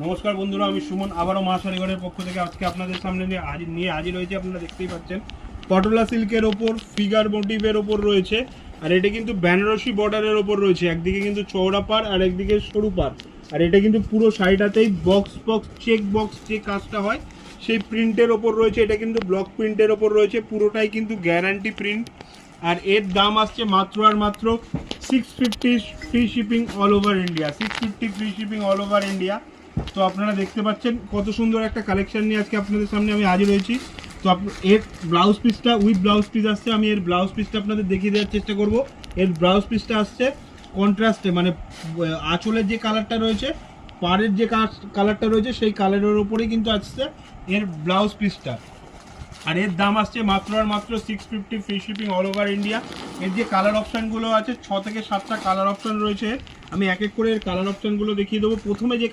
নমস্কার বন্ধুরা, আমি সুমন আবারও মা শাড়িঘরের পক্ষ থেকে আজকে আপনাদের সামনে নিয়ে হাজির হয়েছি। আপনারা দেখতেই পাচ্ছেন পটোলা সিল্কের ওপর ফিগার মোটিভের ওপর রয়েছে, আর এটা কিন্তু বেনারসি বর্ডারের ওপর রয়েছে। একদিকে কিন্তু চওড়া পাড় আর একদিকে সরু পাড়, আর এটা কিন্তু পুরো শাড়িটাতেই বক্স চেক কাজটা হয় সেই প্রিন্টের ওপর রয়েছে। এটা কিন্তু ব্লক প্রিন্টের ওপর রয়েছে, পুরোটাই কিন্তু গ্যারান্টি প্রিন্ট। আর এর দাম আসছে মাত্র আর মাত্র 650 free shipping all over India. 650 free shipping all over India. তো আপনারা দেখতে পাচ্ছেন কত সুন্দর একটা কালেকশন নিয়ে আজকে আপনাদের সামনে আমি হাজির হয়েছি। তো এর ব্লাউজ পিসটা উইথ ব্লাউজ পিস আসছে। আমি এর ব্লাউজ পিসটা আপনাদের দেখিয়ে দেওয়ার চেষ্টা করব। এর ব্লাউজ পিসটা আসছে কন্ট্রাস্টে, মানে আঁচলের যে কালারটা রয়েছে, পাড়ের যে কালারটা রয়েছে সেই কালারের ওপরেই কিন্তু আসছে এর ব্লাউজ পিসটা। আর এর দাম আসছে মাত্র আর মাত্র 650 free shipping all over India. এর যে কালার অপশানগুলো আছে 6 থেকে 7টা কালার অপশান রয়েছে। আমি এক এক করে এর কালার অপশানগুলো দেখিয়ে দেবো। প্রথমে যে